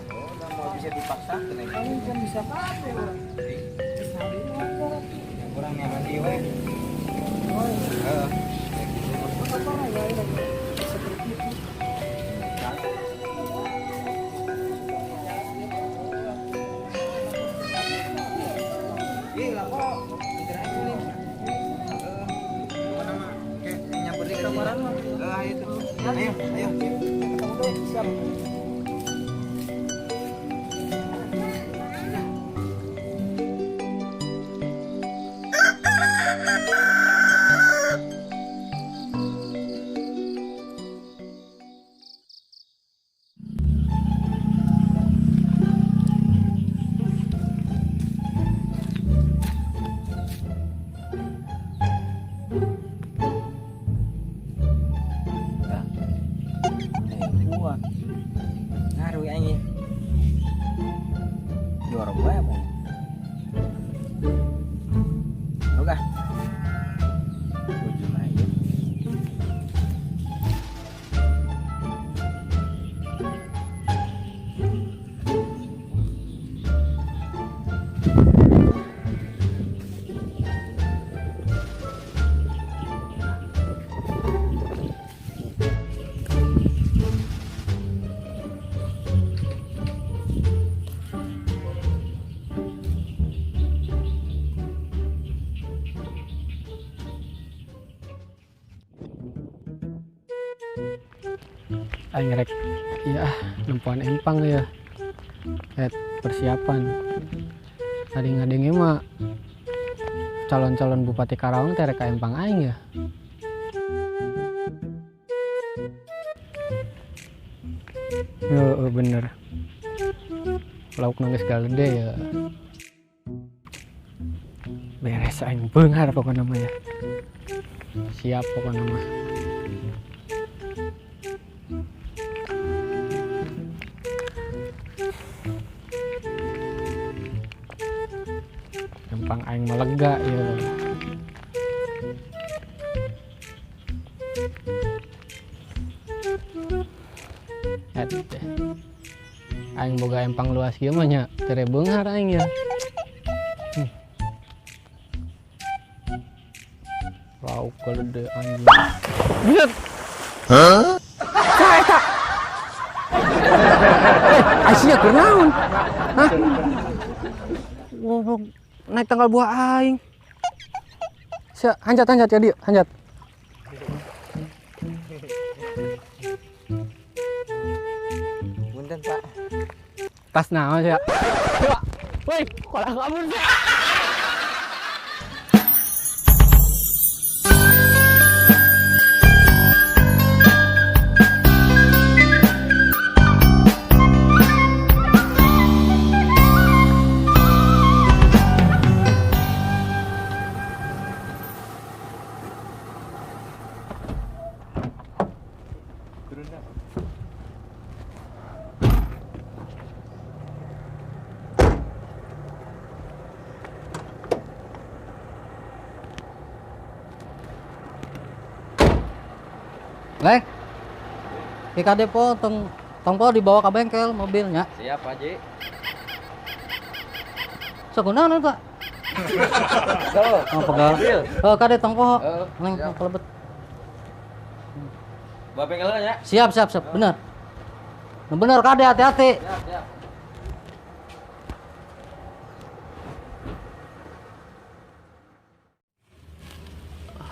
Oh, nggak mau bisa dipaksakan ya. Kamu kan bisa pakai orang. Sekali motor. Yang kurang nyaman dia weh. Oh iya. Kayak gitu. Apa ya ini seperti itu. Gila kok. Kirain ini. Apa nama? Kayak nyamperin ke orang mah. Itu. Ayo, ayo. Siap. Buah. Ngaruh ya ini. Juara gue apa ya? Oke. Uji main. Aing rek iya nempuan empang ya persiapan ngading-ngadingnya mah calon-calon Bupati Karawang teh rek ka empang aing ya. Bener lauk nangis gede ya beres aing beunghar pokoknya mah ya. Siap pokoknya mah. Gampang aing melega ya. Aing boga empang luas kieu mah nya tere beunghar aing ya. Lauk gede anjing. Bener. Hah? Ka eta. Asia keur naon? Hah? Naik tanggal buah aing. Hanjat ya dia, hanjat. Punten, Pak. Tas naon ya? Woi, kolah kabur sih. Lek, Ika depo tongpo dibawa ke bengkel mobilnya. Siap, Pak Ji. Sakunaon eta? Go. Oh, pegal. Oh, kade tongpo. Neng siap. kelebet. Bawa bengkelnya ya. Siap, bener. Nah, bener kade hati-hati. Siap.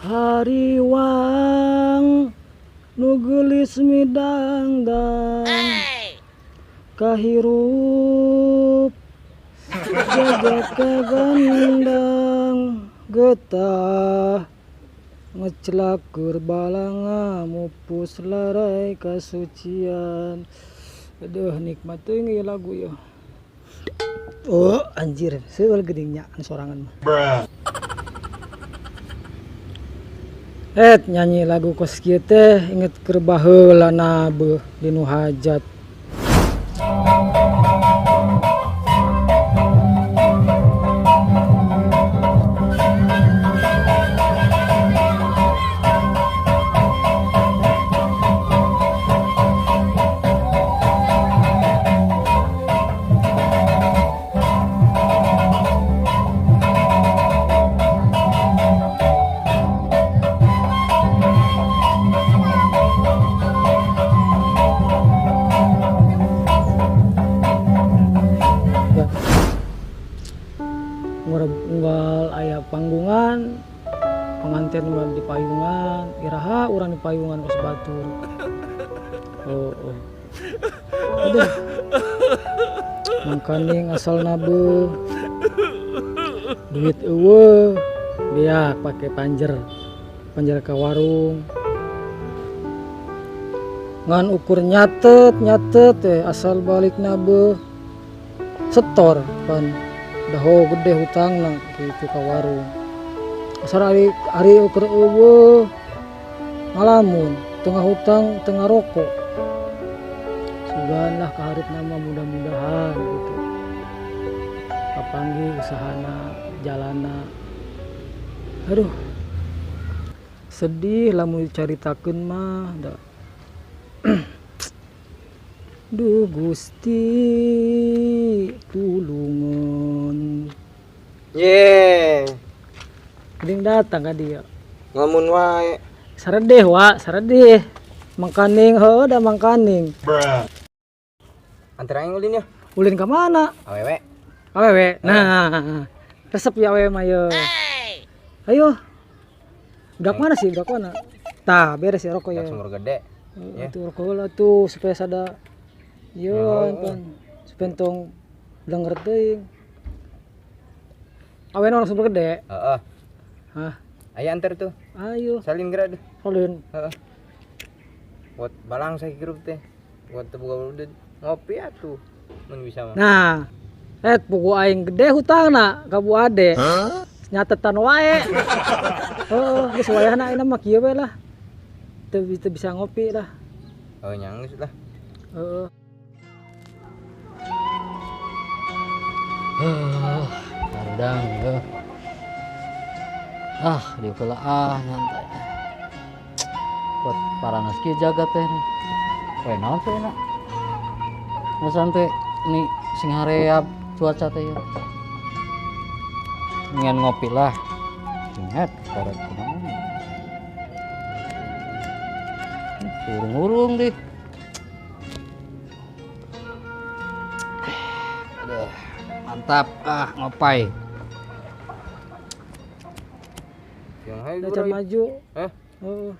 Hariwang nugelis midangdang kahirup jaga kagandang getah ngecelakur balanga mupus larai kasucian. Aduh nikmat tuh ini lagu ya. Oh anjir seueur gedingnya sorangan mah. Nyanyi lagu kos kieu teh inget keur baheula na beuh dinu hajat. asal aya panggungan pengantin mah di payungan iraha urang di payungan kos batur. Oh. Aduh. Mangkaning asal nabe duit eueuh dia pakai panjer ke warung ngan ukur nyatet asal balik nabe setor pan daho gede hutangna gitu ka warung asal hari ukur eueuh ngalamun tengah hutang tengah rokok sugan lah kaharep nama mudah-mudahan gitu kapanggi usahana jalana. Aduh sedih lamun dicaritakeun mah da. Duh Gusti tulungan. Geuning datang ka dieu. Ngamun wae. Saredeh mangkaning heuh da mangkaning. Antara aing ulin ya. Ulin ka mana? Awewe. Nah, resep ya awewe mah ye. Ayo. Budak mana sih? Budak mana? Tah, beres ya rokok ya. Sumur gede. Ya. Itu rokok lah tuh supaya sada. Yo, pan. Supaya tong denger teuing. Awewe orang sumur gede. Heeh. Hah? Ayo antar tuh. Ayo. Salin gerak deh. Salin. Heeh. Buat balang saya grup teh. Buat tebuka udah ngopi atuh. Mun bisa mah. Nah, pugu aing gede hutangna ka Bu Ade. Nyatetan wae. Oh, geus wayahna ayeuna mah kieu we lah. Teu bisa ngopi lah. Oh, nyanggeus lah. Heeh. Kadang diukeula nyantai. Buat para naski jaga teh nih. Poe naon teh na? Masan teh ini sing hareap cuaca teh ya. Ngan ngopi lah. Ingat para kunaon. Urung-urung deh. Aduh, mantap ngopai. Yang hai Udah maju. Hah? Heeh.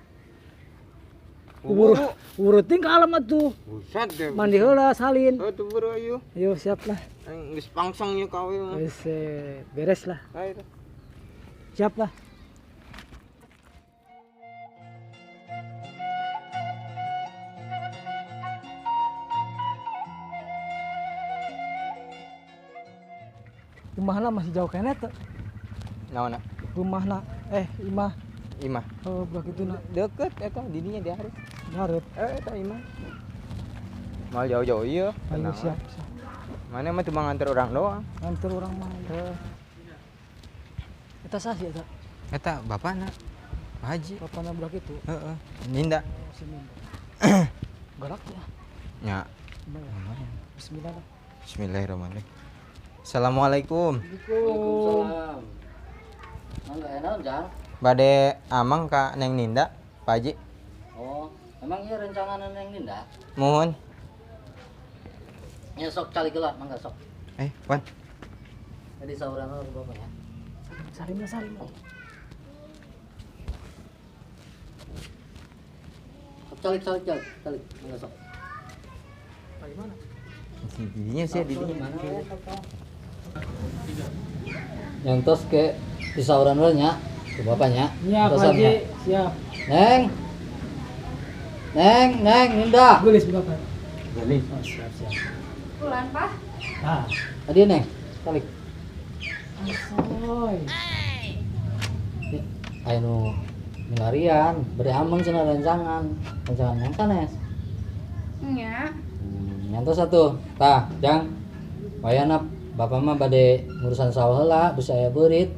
Ubur ting ka alam atuh. Buset deh. Mandi heula salin. Oh, tuh buru ayo. Ayo siap lah. Geus pangsang nya kawe mah. Geus beres lah. Ayo. Siap lah. Rumahna masih jauh kene teh. Naonna? Rumahna imah. Imah. Oh, belah kituna. Deket eta didinya di hareup. Hareup. Eta imah. Mal jauh-jauh ieu. Ayo siap. Mana mah cuma nganter orang doang. Nganter urang mah. Eta sah sih eta. Eta bapana. Pak Haji. Bapana budak itu. Heeh. Ninda. Si Minda. Galak ya. Ya. Lumayan. Bismillah lah. Bismillahirrahmanirrahim. Assalamualaikum. Waalaikumsalam. Mangga enak, Jang. Bade amang ka Neng Ninda, Pak Haji. Oh, emang iya rencangan Neng Ninda? Mohon. Ya sok cali gelap, mangga sok. Wan. Jadi sauran lo bapak ya. Salim. Calik, mangga sok. Bagaimana? Didinya sih didinya. Nyantos ke di sauran lo nya, ke bapaknya. Iya, Pak Haji. Siap. Neng, Ninda. Gelis Bapak. Gelis. Oh, siap. Bulan, Pak. Nah, Tadi Neng, calik. asoy. Ayo nu milarian, beri ameng cenah rencangan yang kanes. Nya. Nyantos satu, tah, Jang. Wayana bapak mah bade ngurusan sawah heula, bisa aya beurit.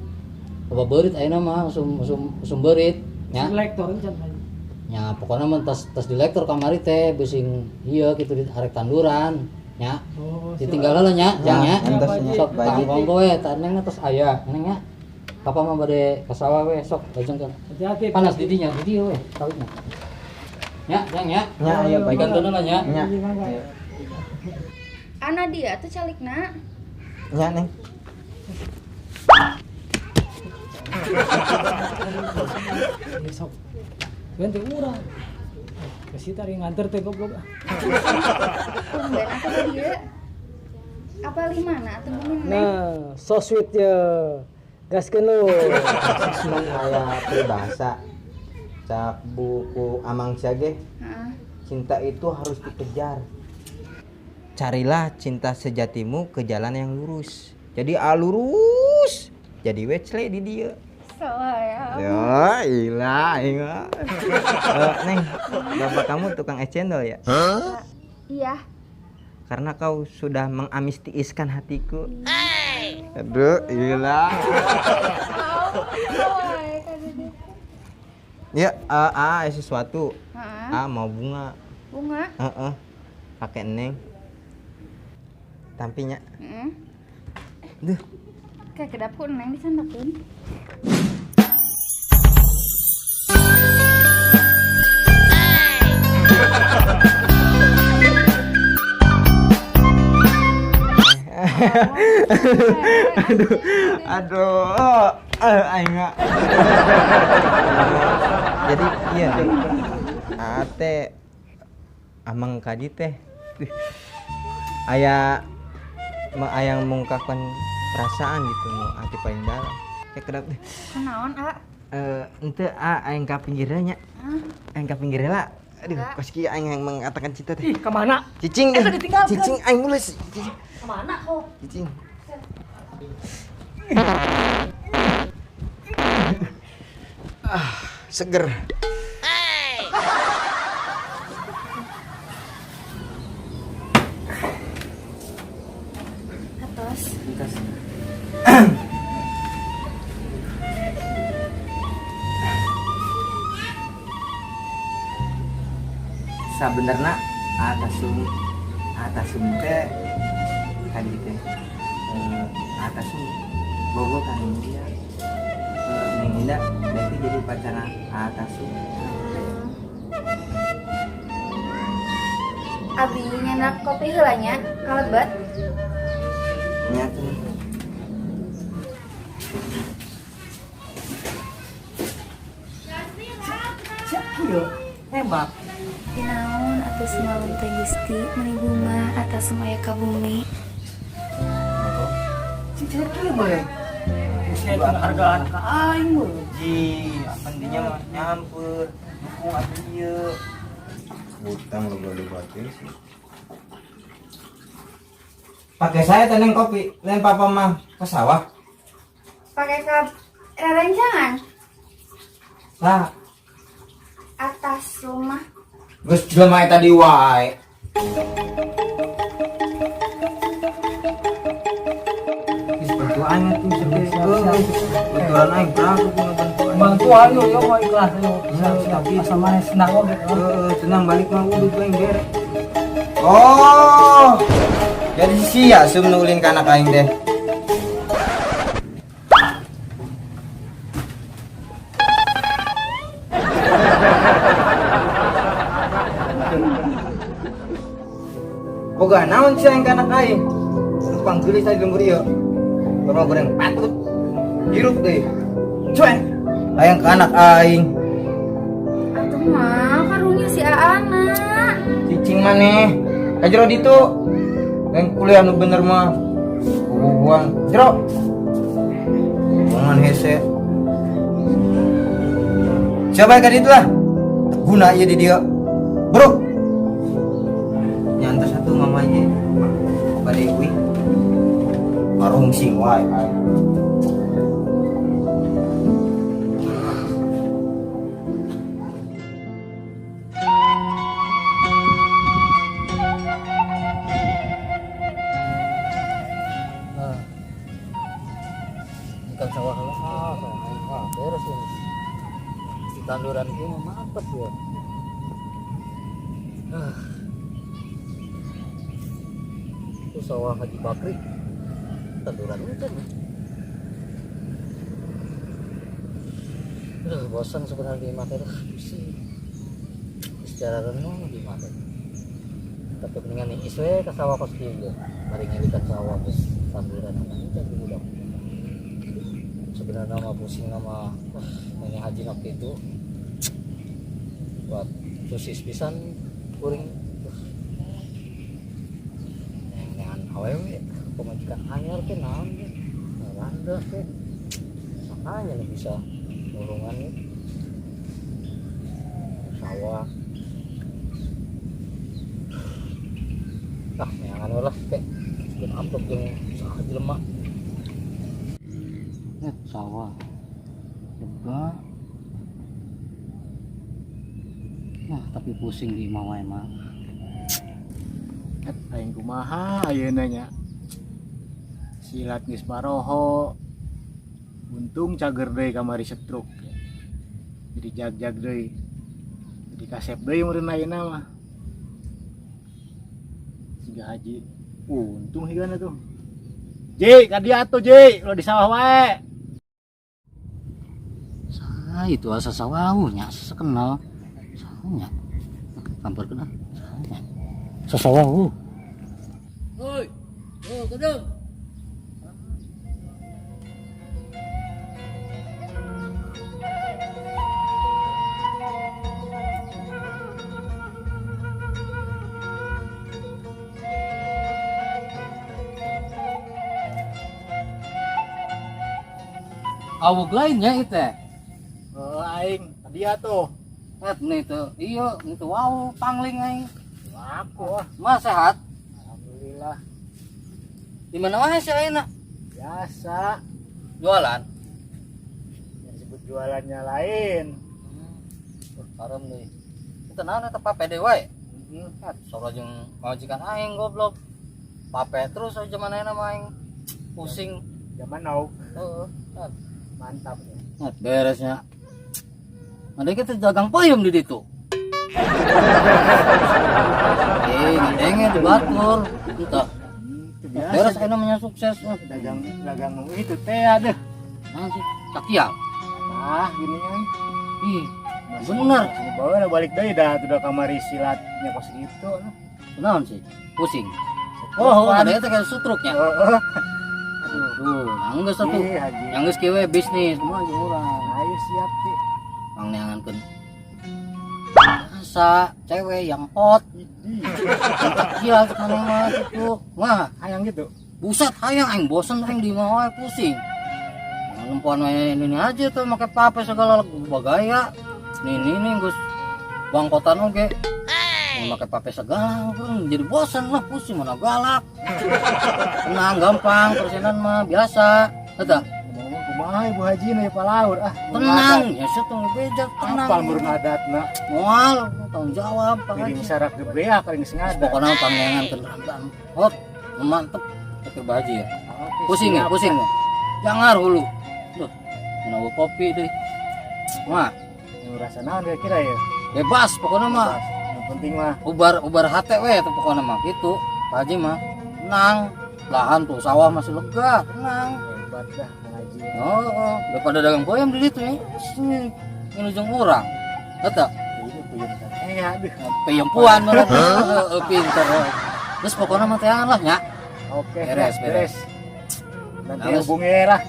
Bapak beurit ayeuna mah usum beurit, nya. Selektor can Pak Haji. Nya pokona mah tas di lektor kamari teh bising ieu kitu di arek tanduran, nya. Oh, Ditinggal heula nya, Jang nya. Entosnya, Sok tangkong we, tah neng tos aya, neng nya. Papa mah bade ka sawah we, sok lajengkeun. Hati-hati. Panas di dinya, di dieu we, sawitna. Nya, Jang nya. Nya aya Pak Haji. Digantunna lah nya. Nya. Ana dia teh calikna. Nya Neng. Besok. Ganti urang. Kasih tadi nganter teh goblok. Tumben aku tadi ya. Apa mana atuh Neng? Nah, so sweet ya. Gaskeun lu. Senang aya peribahasa. Cak buku Amang Siage, Heeh. cinta itu harus dikejar. Carilah cinta sejatimu ke jalan yang lurus. Jadi lurus. Jadi wecle di dia. Sayang. Ya, ilah. Neng, bapak kamu tukang es cendol ya? Iya. Karena kau sudah mengamistiiskan hatiku. Aduh, ilah. Ya, sesuatu. Heeh. Mau bunga. Bunga. Pakai Neng. Tampinya. Heeh. Duh. Kayak ke dapur Neng disandakeun. Aduh, aing enggak. Jadi iya deh. Ate Amang kadi teh. Aya ayang mengungkapkan perasaan gitu nu ati paling dalam. Kayak kedap deh. Kunaon, A? Ente aing ka pinggirnya nya. Aing ka pinggir heula. Aduh, pas kieu aing yang mengatakan cinta teh. Ih, kemana? Cicing deh. Cicing aing mulus. Kemana kok? Cicing. Seger. Atas. Sabenerna atasum teh tadi teh atasum bogo kan dia Neng Indah berarti jadi pacarna atasum. Abi nyenak kopi heula nya, kalebet. Nya tuh. Kieu hebat. Dinaon atuh semalam teh Gusti meuni bunga atas semaya ka bumi. Cicing kieu bae. Saya hargaan ka aing meuh. Ji, pentingnya mah nyamper dukung atuh ieu. Utang lo boleh batin sih. Pakai saya teneng kopi, lain papa mah ke sawah. Pakai ke rencangan Lah, atas rumah. geus jelema eta di wae. Geus bantuan tuh sebenarnya. Bantuan aing berapa punya bantuan. Bantuan lu yo mau ikhlas lu. Tapi sama senang oge. Tenang balik mah udah aing gere. Oh. Jadi sia sum nulin ka anak aing teh. Boga naon sih aing ka anak aing? Numpang geulis tadi lembur ieu. Baru goreng patut. Hirup deui. Cuek. Hayang ka anak aing. Atuh mah karunya si Aana. Cicing maneh. Ka jero ditu. Yang kuliah nu bener mah. Bubuan jero. Jangan hese. Siapa ka ditu lah? Guna ieu di dieu. Bro. Nyantos satu mama aja. Ka Dewi. Warung sing wae. Ikan sawah lah, beres ini. Di tanduran ini mampet ya. Itu sawah Haji Bakri, tanduran hujan ya. Bosan sebenarnya di mata itu, pusing. Secara renung di mata. Tapi mendingan nih iswe ke sawah kos kieu. Mari ngelikan sawah terus tanduran hujan dulu dong. sebenarnya mah pusing nama nanya haji waktu itu buat sosis pisan kuring dengan awewe pemajikan anyar ke naon ke randa ke makanya nih bisa ngurungan nih sawah neangan lah kayak bikin amplop yang sangat lemak sawah lega nah tapi pusing di mau emang aing kumaha ayeuna nya silat geus maroho untung cager deui kamari setruk jadi jag-jag deui jadi kasep deui meureun ayeuna mah siga haji untung higana tuh Ji kadia atuh Ji lo di sawah wae sah itu asa sawahunya sekenal sawahnya kampar kenal sasawahu hoi oh gedung awak lainnya itu aing kadia tuh nih tuh iya itu wow pangling aing aku mah sehat alhamdulillah di mana wae sih ayeuna biasa jualan yang disebut jualannya lain parem nih itu naon eta pape dewe wae soalnya jeung majikan aing goblok pape terus aja mana nama aing pusing zaman now heeh mantap ya. Beresnya ada kita dagang payung di situ ngedenge di batur entah Itu biasa beres ayeuna namanya sukses dagang itu teh ada nanti takial nah gini kan ih bener sini bawa lah balik deui dah udah kamari silatnya pas gitu naon sih pusing oh ada itu kayak sutruknya aduh nanggeus satu haji yang geus kieu bisnis kumaha jeung urang ayo siap sih mang neangankeun asa cewek yang hot iya mana mah itu mah hayang gitu buset hayang aing bosen aing di mah wae pusing nempuan wae ini aja tuh make pape segala bagaya nih geus bangkotan oge make pape segala jadi bosan lah pusing mana galak tenang gampang persenan mah biasa eta ngomong kumaha ibu haji na ya palaur tenang ya setong bejak tenang apal meureun adatna moal tanggung jawab piring sarak gebea kering ngada pokoknya pangengan kendaraan hot mantep ke baji ya pusing ya pusing ya jangan hulu tuh menawa kopi deh mah yang rasa naon kira-kira ya bebas pokoknya mah yang penting mah ubar hati we itu pokoknya mah gitu baji mah tenang lahan tuh sawah masih lega tenang hebat dah haji oh daripada dagang payung di situ nih sini ini ujung urang kata ini puyun kan aduh peyempuan malah pinter terus pokoknya mah teangan lah nya oke beres. nanti Nangis. hubungi lah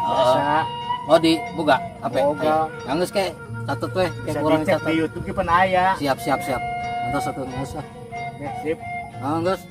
biasa oh di buka apa Boga. yang geus kayak catet we bisa kayak kurang dicek catet di YouTube ki pun aya siap antar satu geus ah oke sip geus